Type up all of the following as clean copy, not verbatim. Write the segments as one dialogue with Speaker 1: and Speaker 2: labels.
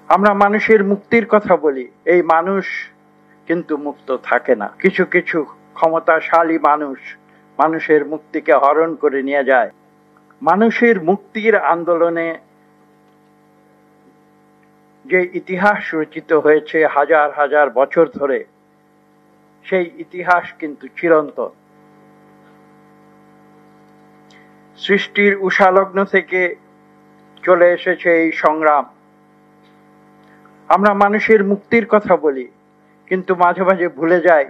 Speaker 1: আমরা মানুষের মুক্তির কথা বলি, এই মানুষ কিন্তু মুক্ত থাকে না। কিছু কিছু ক্ষমতাশালী মানুষ মানুষের মুক্তিকে হরণ করে নিয়ে যায়। মানুষের মুক্তির আন্দোলনে যে ইতিহাস রচিত হয়েছে হাজার হাজার বছর ধরে, সেই ইতিহাস কিন্তু চিরন্তন। সৃষ্টির উষালগ্ন থেকে চলে এসেছে এই সংগ্রাম। আমরা মানুষের মুক্তির কথা বলি, কিন্তু মাঝে মাঝে ভুলে যাই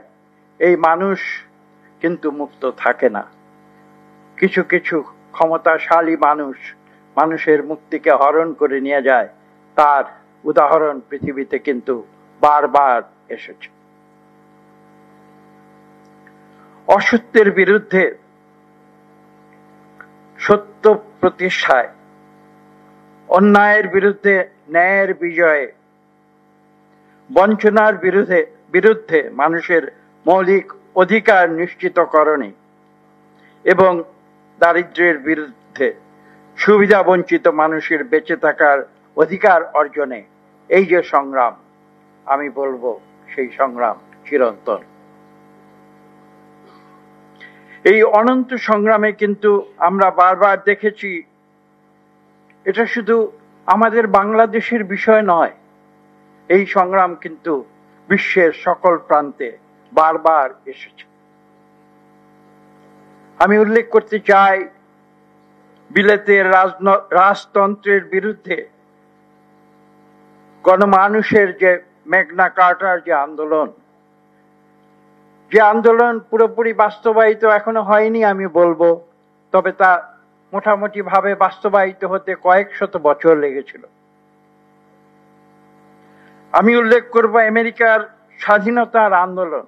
Speaker 1: এই মানুষ কিন্তু মুক্ত থাকে না। কিছু কিছু ক্ষমতাশালী মানুষ মানুষের মুক্তিকে হরণ করে নিয়ে যায়। তার উদাহরণ পৃথিবীতে কিন্তু বারবার এসেছে। অসত্যের বিরুদ্ধে সত্য প্রতিষ্ঠায়, অন্যায়ের বিরুদ্ধে ন্যায়ের বিজয়ে, বঞ্চনার বিরুদ্ধে মানুষের মৌলিক অধিকার নিশ্চিতকরণে এবং দারিদ্র্যের বিরুদ্ধে সুবিধা বঞ্চিত মানুষের বেঁচে থাকার অধিকার অর্জনে এই যে সংগ্রাম, আমি বলবো সেই সংগ্রাম চিরন্তন। এই অনন্ত সংগ্রামে কিন্তু আমরা বারবার দেখেছি, এটা শুধু আমাদের বাংলাদেশের বিষয় নয়, এই সংগ্রাম কিন্তু বিশ্বের সকল প্রান্তে বারবার এসেছে। আমি উল্লেখ করতে চাই, বিলেতের রাজতন্ত্রের বিরুদ্ধে গণমানুষের যে ম্যাগনা কার্টার যে আন্দোলন পুরোপুরি বাস্তবায়িত এখনো হয়নি আমি বলবো, তবে তা মোটামুটি ভাবে বাস্তবায়িত হতে কয়েক শত বছর লেগেছিল। আমি উল্লেখ করব আমেরিকার স্বাধীনতার আন্দোলন।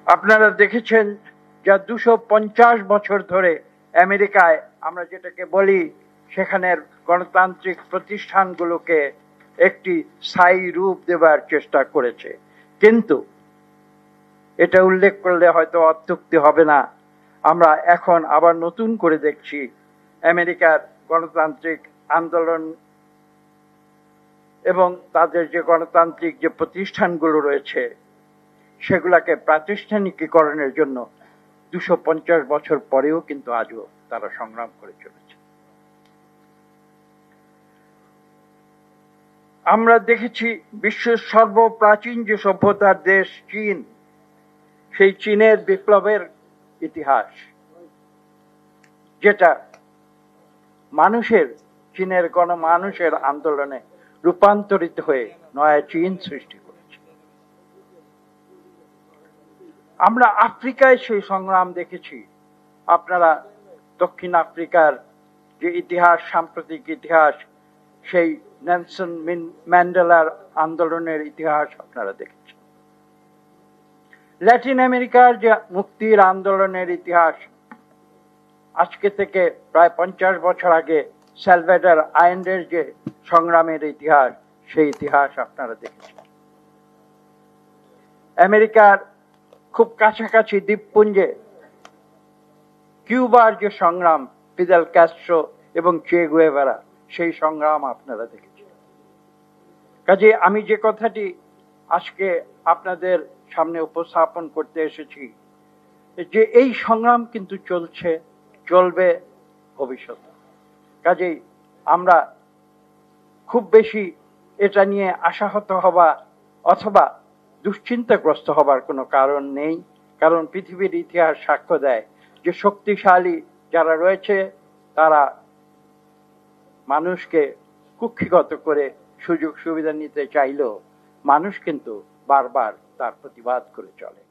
Speaker 1: আপনারা দেখেছেন, যা 250 বছর ধরে আমেরিকায় আমরা যেটাকে বলি, সেখানের গণতান্ত্রিক প্রতিষ্ঠানগুলোকে একটি স্থায়ী রূপ দেবার চেষ্টা করেছে। কিন্তু এটা উল্লেখ করলে হয়তো অত্যুক্তি হবে না, আমরা এখন আবার নতুন করে দেখছি আমেরিকার গণতান্ত্রিক আন্দোলন এবং তাদের যে গণতান্ত্রিক যে প্রতিষ্ঠানগুলো রয়েছে সেগুলাকে প্রাতিষ্ঠানিকীকরণের জন্য 250 বছর পরেও কিন্তু আজও তারা সংগ্রাম করে চলেছে। আমরা দেখেছি বিশ্বের সর্বপ্রাচীন যে সভ্যতার দেশ চীন, সেই চীনের বিপ্লবের ইতিহাস, যেটা চীনের গণমানুষের আন্দোলনে রূপান্তরিত হয়ে নয়া চীন সৃষ্টি করেছে। আমরা আফ্রিকায় সেই সংগ্রাম দেখেছি। আপনারা দক্ষিণ আফ্রিকার যে ইতিহাস, সাম্প্রতিক ইতিহাস, সেই নেলসন ম্যান্ডেলার আন্দোলনের ইতিহাস আপনারা দেখেছেন। ল্যাটিন আমেরিকার যে মুক্তির আন্দোলনের ইতিহাস, আজকে থেকে প্রায় 50 বছর আগে সালভাডর আয়েন্ডের যে সংগ্রামের ইতিহাস, সেই ইতিহাস আপনারা দেখেছেন। আমেরিকার খুব কাছাকাছি দ্বীপপুঞ্জে কিউবার যে সংগ্রাম, ফিদেল ক্যাস্ট্রো এবং চে গুয়েভারা, সেই সংগ্রাম আপনারা দেখেছেন। কাজে আমি যে কথাটি আজকে আপনাদের সামনে উপস্থাপন করতে এসেছি, যে এই সংগ্রাম কিন্তু চলবে ভবিষ্যতে। কাজেই আমরা খুব বেশি এটা নিয়ে আশাহত হবা অথবা দুশ্চিন্তাগ্রস্ত হবার কোনো কারণ নেই, কারণ পৃথিবীর ইতিহাস সাক্ষ্য দেয় যে শক্তিশালী যারা রয়েছে তারা মানুষকে কুক্ষিগত করে সুযোগ সুবিধা নিতে চাইলেও মানুষ কিন্তু বারবার তার প্রতিবাদ করে চলে।